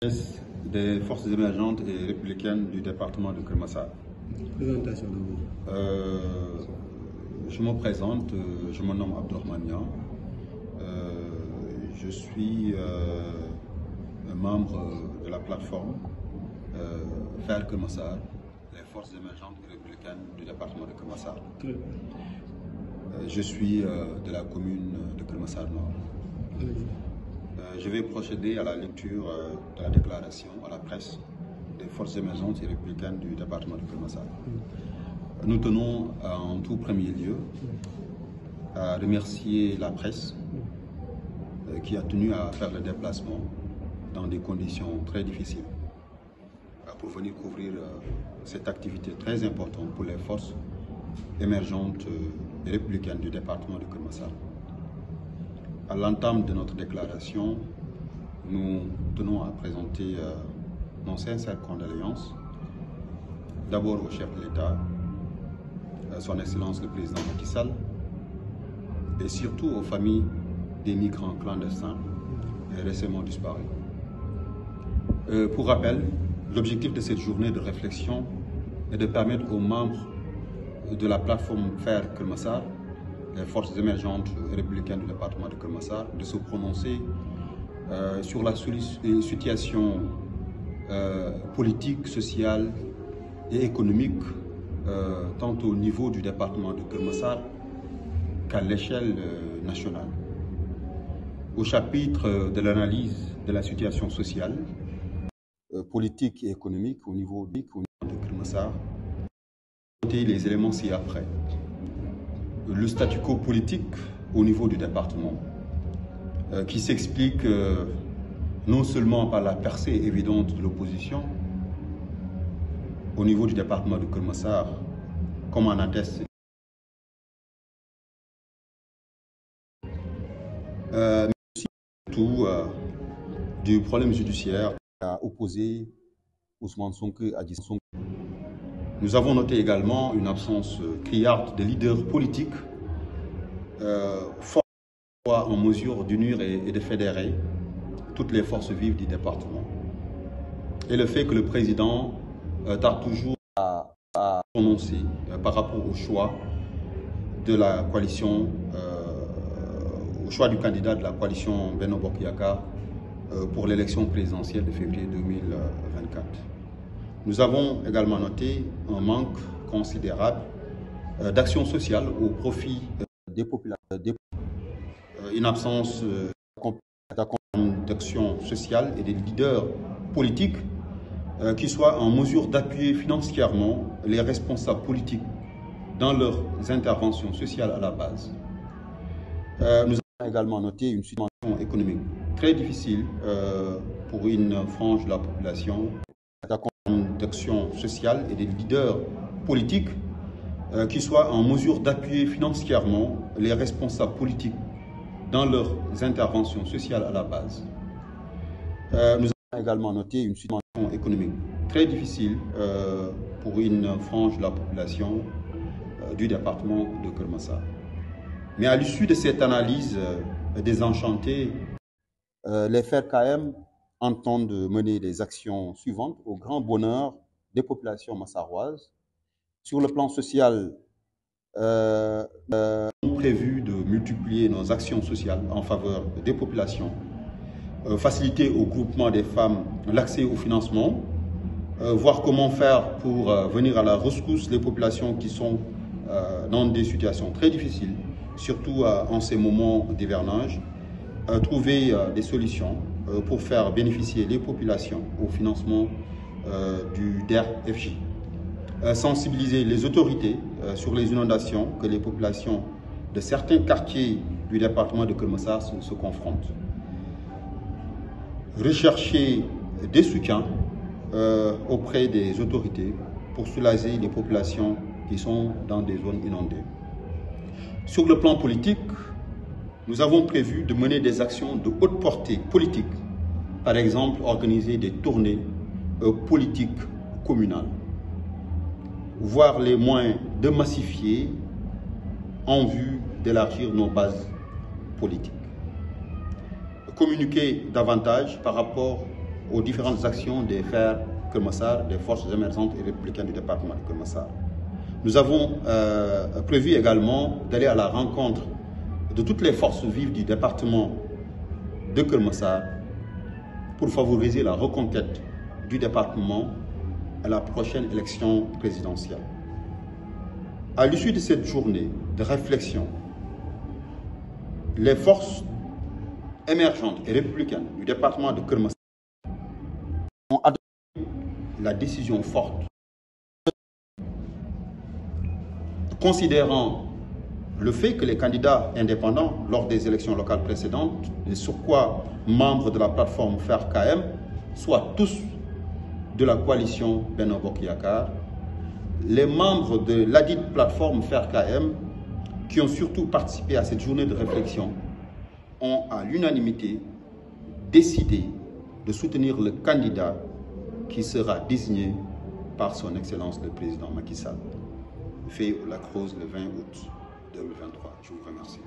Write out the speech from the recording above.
Des forces émergentes et républicaines du département de Keur Massar. Présentation de vous. Je me présente, je me nomme Abdourahmane Niang. Je suis un membre de la plateforme FAIRE Keur Massar, les forces émergentes et républicaines du département de Keur Massar. Je suis de la commune de Keur Massar Nord. Je vais procéder à la lecture de la déclaration à la presse des forces émergentes et républicaines du département de Keur Massar. Nous tenons en tout premier lieu à remercier la presse qui a tenu à faire le déplacement dans des conditions très difficiles pour venir couvrir cette activité très importante pour les forces émergentes et républicaines du département de Keur Massar. À l'entame de notre déclaration, nous tenons à présenter nos sincères condoléances d'abord au chef de l'État, son Excellence le Président Macky Sall, et surtout aux familles des migrants clandestins récemment disparus. Pour rappel, l'objectif de cette journée de réflexion est de permettre aux membres de la plateforme FAIRE Keur Massar, les forces émergentes républicaines du département de Keur Massar, de se prononcer sur la situation politique, sociale et économique tant au niveau du département de Keur Massar qu'à l'échelle nationale. Au chapitre de l'analyse de la situation sociale, politique et économique au niveau de Keur Massar, les éléments ci-après. Le statu quo politique au niveau du département, qui s'explique non seulement par la percée évidente de l'opposition au niveau du département de Keur Massar, comme en atteste mais aussi surtout du problème judiciaire qui a opposé Ousmane Sonko à Adji Sonko. Nous avons noté également une absence criarde de leaders politiques forts en mesure d'unir et de fédérer toutes les forces vives du département. Et le fait que le président tarde toujours à prononcer par rapport au choix de la coalition, au choix du candidat de la coalition Benno Bokk Yakaar pour l'élection présidentielle de février 2024. Nous avons également noté un manque considérable d'action sociale au profit des populations, une absence d'action sociale et des leaders politiques qui soient en mesure d'appuyer financièrement les responsables politiques dans leurs interventions sociales à la base. Nous avons également noté une situation économique très difficile pour une frange de la population, d'action sociale et des leaders politiques qui soient en mesure d'appuyer financièrement les responsables politiques dans leurs interventions sociales à la base. Nous avons également noté une situation économique très difficile pour une frange de la population du département de Keur Massar. Mais à l'issue de cette analyse désenchantée, les FAIRE KM entendent mener des actions suivantes au grand bonheur des populations massaroises. Sur le plan social, nous avons prévu de multiplier nos actions sociales en faveur des populations, faciliter au groupement des femmes l'accès au financement, voir comment faire pour venir à la rescousse des populations qui sont dans des situations très difficiles, surtout en ces moments d'hivernage, trouver des solutions pour faire bénéficier les populations au financement du DER/FJ. Sensibiliser les autorités sur les inondations que les populations de certains quartiers du département de Keur Massar se confrontent. Rechercher des soutiens auprès des autorités pour soulager les populations qui sont dans des zones inondées. Sur le plan politique, nous avons prévu de mener des actions de haute portée politique, par exemple organiser des tournées politiques communales, voir les moyens de massifier en vue d'élargir nos bases politiques. Communiquer davantage par rapport aux différentes actions des FAIRE Keur Massar, des forces émergentes et républicaines du département de Keur Massar. Nous avons prévu également d'aller à la rencontre de toutes les forces vives du département de Keur Massar pour favoriser la reconquête du département à la prochaine élection présidentielle. À l'issue de cette journée de réflexion, les forces émergentes et républicaines du département de Keur Massar ont adopté la décision forte, considérant le fait que les candidats indépendants lors des élections locales précédentes, et sur quoi membres de la plateforme FAIRE KM, soient tous de la coalition Benno Bokk Yakaar. Les membres de ladite plateforme FAIRE KM, qui ont surtout participé à cette journée de réflexion, ont à l'unanimité décidé de soutenir le candidat qui sera désigné par son Excellence le Président Macky Sall, fait la Croze le 20 août 2023. Je vous remercie.